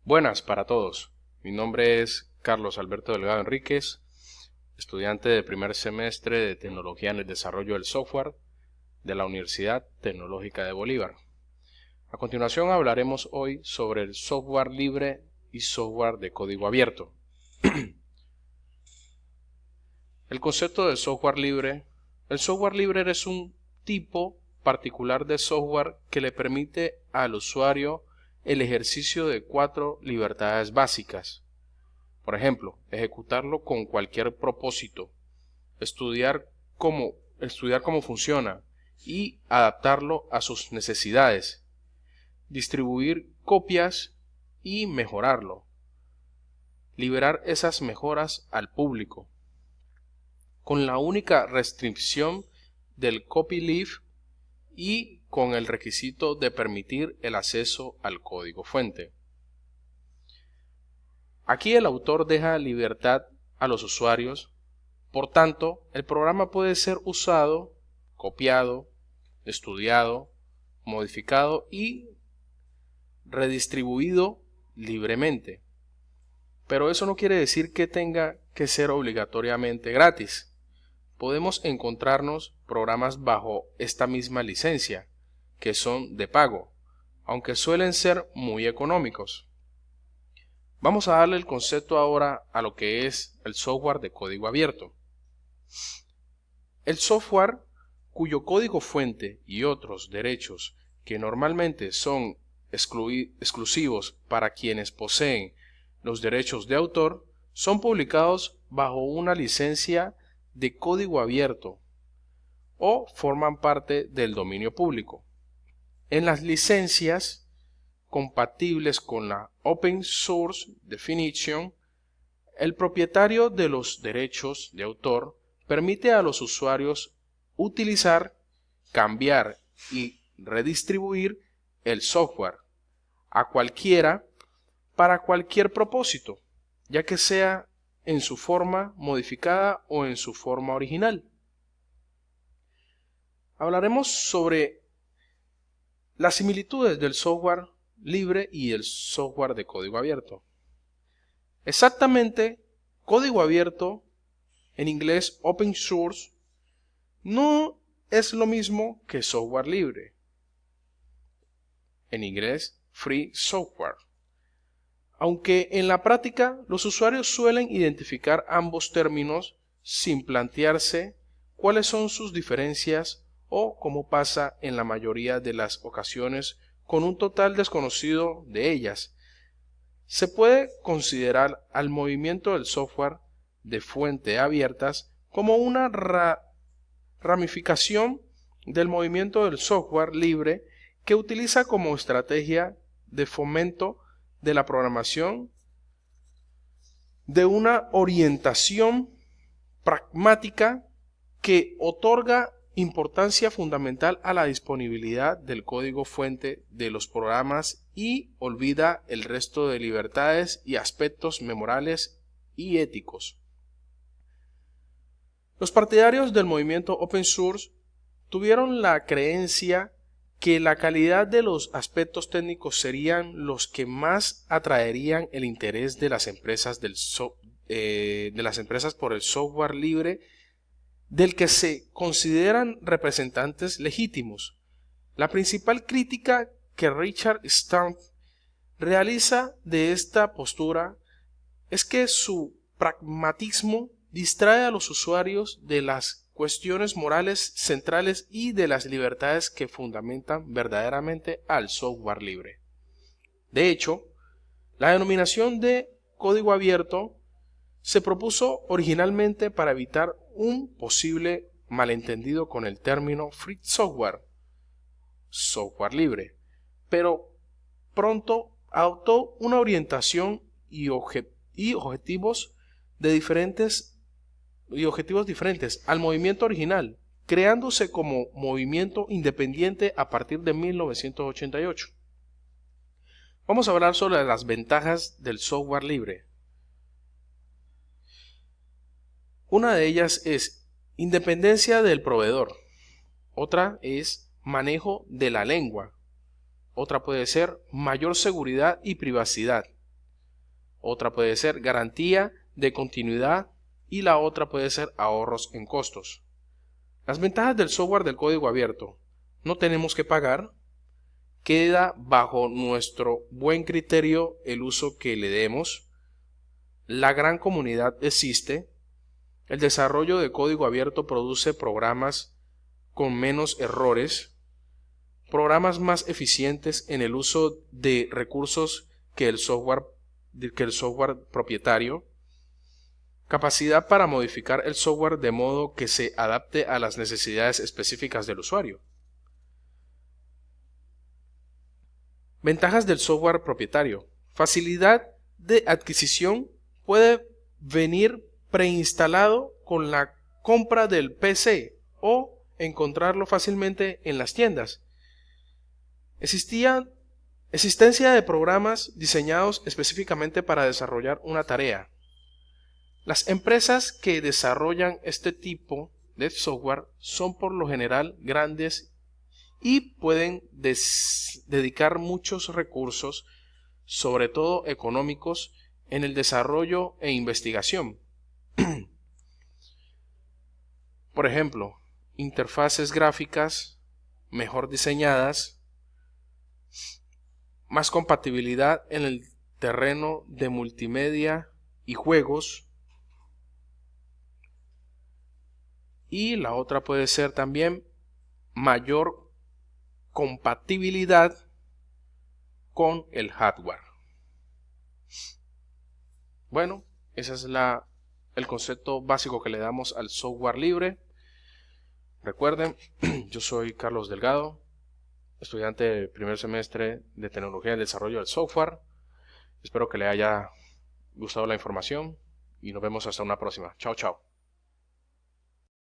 Buenas para todos. Mi nombre es Carlos Alberto Delgado Enríquez, estudiante de primer semestre de Tecnología en el Desarrollo del Software de la Universidad Tecnológica de Bolívar. A continuación hablaremos hoy sobre el software libre y software de código abierto. El concepto de software libre. El software libre es un tipo particular de software que le permite al usuario el ejercicio de 4 libertades básicas. Por ejemplo, ejecutarlo con cualquier propósito, estudiar cómo funciona y adaptarlo a sus necesidades, distribuir copias y mejorarlo, liberar esas mejoras al público, con la única restricción del copyleft y con el requisito de permitir el acceso al código fuente. Aquí el autor deja libertad a los usuarios, por tanto, el programa puede ser usado, copiado, estudiado, modificado y redistribuido libremente. Pero eso no quiere decir que tenga que ser obligatoriamente gratis. Podemos encontrarnos programas bajo esta misma licencia, que son de pago, aunque suelen ser muy económicos. Vamos a darle el concepto ahora a lo que es el software de código abierto. El software cuyo código fuente y otros derechos que normalmente son exclusivos para quienes poseen los derechos de autor son publicados bajo una licencia de código abierto o forman parte del dominio público. En las licencias compatibles con la Open Source Definition, el propietario de los derechos de autor permite a los usuarios utilizar, cambiar y redistribuir el software a cualquiera para cualquier propósito, ya que sea en su forma modificada o en su forma original. Hablaremos sobre las similitudes del software libre y el software de código abierto. Exactamente, código abierto, en inglés open source, no es lo mismo que software libre, en inglés free software. Aunque en la práctica los usuarios suelen identificar ambos términos sin plantearse cuáles son sus diferencias o, como pasa en la mayoría de las ocasiones, con un total desconocido de ellas. Se puede considerar al movimiento del software de fuente abiertas como una ramificación del movimiento del software libre que utiliza como estrategia de fomento de la programación de una orientación pragmática que otorga importancia fundamental a la disponibilidad del código fuente de los programas y olvida el resto de libertades y aspectos morales y éticos. Los partidarios del movimiento open source tuvieron la creencia que la calidad de los aspectos técnicos serían los que más atraerían el interés de las empresas por el software libre, del que se consideran representantes legítimos. La principal crítica que Richard Stallman realiza de esta postura es que su pragmatismo distrae a los usuarios de las cuestiones morales centrales y de las libertades que fundamentan verdaderamente al software libre. De hecho, la denominación de código abierto se propuso originalmente para evitar un posible malentendido con el término free software, software libre, pero pronto adoptó una orientación y objetivos diferentes al movimiento original, creándose como movimiento independiente a partir de 1988. Vamos a hablar sobre las ventajas del software libre. Una de ellas es independencia del proveedor, otra es manejo de la lengua, otra puede ser mayor seguridad y privacidad, otra puede ser garantía de continuidad y la otra puede ser ahorros en costos. Las ventajas del software del código abierto: no tenemos que pagar, queda bajo nuestro buen criterio el uso que le demos, la gran comunidad existe, el desarrollo de código abierto produce programas con menos errores, programas más eficientes en el uso de recursos que el software propietario, capacidad para modificar el software de modo que se adapte a las necesidades específicas del usuario. Ventajas del software propietario: facilidad de adquisición, puede venir preinstalado con la compra del PC o encontrarlo fácilmente en las tiendas. Existencia de programas diseñados específicamente para desarrollar una tarea. Las empresas que desarrollan este tipo de software son por lo general grandes y pueden dedicar muchos recursos, sobre todo económicos, en el desarrollo e investigación. Por ejemplo, interfaces gráficas mejor diseñadas, más compatibilidad en el terreno de multimedia y juegos, y la otra puede ser también mayor compatibilidad con el hardware. Bueno, ese es el concepto básico que le damos al software libre. Recuerden, yo soy Carlos Delgado, estudiante del primer semestre de Tecnología del Desarrollo del Software. Espero que le haya gustado la información y nos vemos hasta una próxima. Chao, chao.